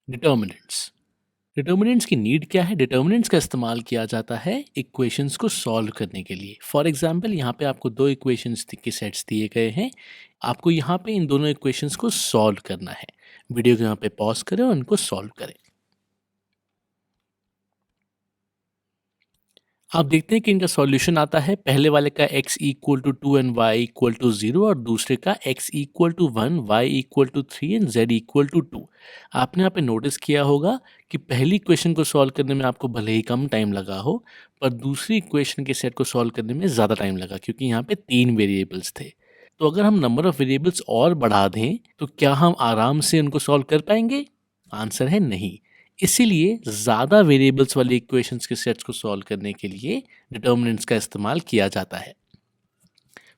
Determinants. Determinants की need क्या है? डिटर्मिनेंट्स का इस्तेमाल किया जाता है इक्वेशंस को सॉल्व करने के लिए। फॉर एग्जांपल यहाँ पे आपको दो इक्वेशंस के सेट्स दिए गए हैं, आपको यहाँ पे इन दोनों इक्वेशंस को सॉल्व करना है। वीडियो को यहाँ पे पॉज करें और इनको सॉल्व करें। आप देखते हैं कि इनका सॉल्यूशन आता है, पहले वाले का x equal to 2 and y equal to 0 और दूसरे का x equal to 1, y equal to 3 and z equal to 2। आपने यहाँ पे नोटिस किया होगा कि पहली इक्वेशन को सॉल्व करने में आपको भले ही कम टाइम लगा हो, पर दूसरी इक्वेशन के सेट को सॉल्व करने में ज़्यादा टाइम लगा, क्योंकि यहाँ पे 3 वेरिएबल्स थे। तो अगर हम नंबर ऑफ वेरिएबल्स और बढ़ा दें तो क्या हम आराम से उनको सॉल्व कर पाएंगे? आंसर है नहीं। इसीलिए ज़्यादा वेरिएबल्स वाली इक्वेशंस के सेट्स को सॉल्व करने के लिए डिटर्मिनेंट्स का इस्तेमाल किया जाता है।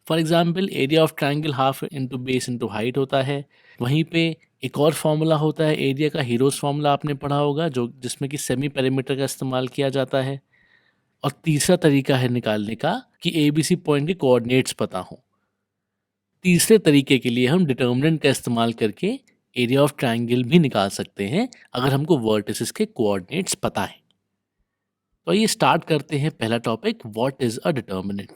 For example area of triangle half into base into height होता है। वहीं पे एक और फॉर्मूला होता है एरिया का, हीरोज फॉर्मूला आपने पढ़ा होगा, जो जिसमें कि सेमी पेरीमीटर का इस्तेमाल किया जाता है। और तीसरा तरीका है निकालने का कि ABC पॉइंट के कोऑर्डिनेट्स पता हों। तीसरे तरीके के लिए हम डिटर्मिनेंट का इस्तेमाल करके एरिया ऑफ ट्रायंगल भी निकाल सकते हैं, अगर हमको वर्टिसेस के कोऑर्डिनेट्स पता है। तो ये स्टार्ट करते हैं पहला topic, what is a determinant.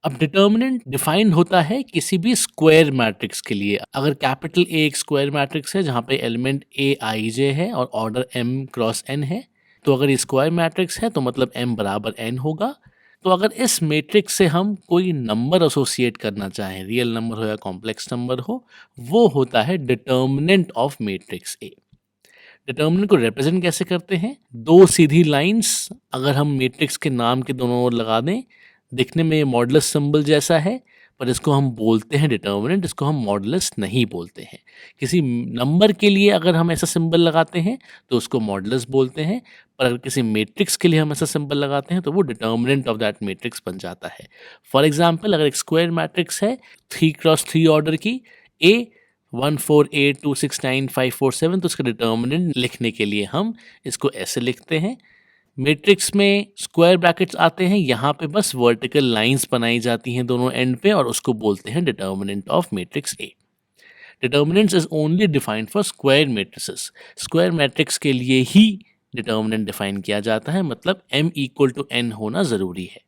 अब डिटर्मिनेंट डिफाइंड होता है किसी भी स्क्वायर मैट्रिक्स के लिए। अगर कैपिटल ए एक स्क्वायर मैट्रिक्स है जहाँ पे एलिमेंट ए आई जे है और ऑर्डर m क्रॉस n है, तो अगर ये स्क्वायर मैट्रिक्स है तो मतलब m बराबर n होगा। तो अगर इस मैट्रिक्स से हम कोई नंबर एसोसिएट करना चाहें, रियल नंबर हो या कॉम्प्लेक्स नंबर हो, वो होता है determinant of matrix A. Determinant को रिप्रेजेंट कैसे करते हैं? दो सीधी लाइंस अगर हम मैट्रिक्स के नाम के दोनों ओर लगा दें, दिखने में ये मॉडुलस सिंबल जैसा है, पर इसको हम बोलते हैं डिटर्मिनेंट, इसको हम मॉडुलस नहीं बोलते हैं। किसी नंबर के लिए अगर हम ऐसा सिंबल लगाते हैं तो उसको मॉडुलस बोलते हैं, पर अगर किसी मैट्रिक्स के लिए हम ऐसा सिंबल लगाते हैं तो वो डिटर्मिनेंट ऑफ दैट मैट्रिक्स बन जाता है। फॉर एग्जाम्पल अगर एक स्क्वायर मैट्रिक्स है 3x3 ऑर्डर की, ए 148269547, तो उसका डिटर्मिनेंट लिखने के लिए हम इसको ऐसे लिखते हैं। मैट्रिक्स में स्क्वायर ब्रैकेट्स आते हैं, यहाँ पे बस वर्टिकल लाइंस बनाई जाती हैं दोनों एंड पे, और उसको बोलते हैं determinant of matrix A. Determinants is only defined for square matrices. Square matrix के लिए ही डिटर्मिनेंट डिफाइन किया जाता है, मतलब m इक्वल टू n होना ज़रूरी है।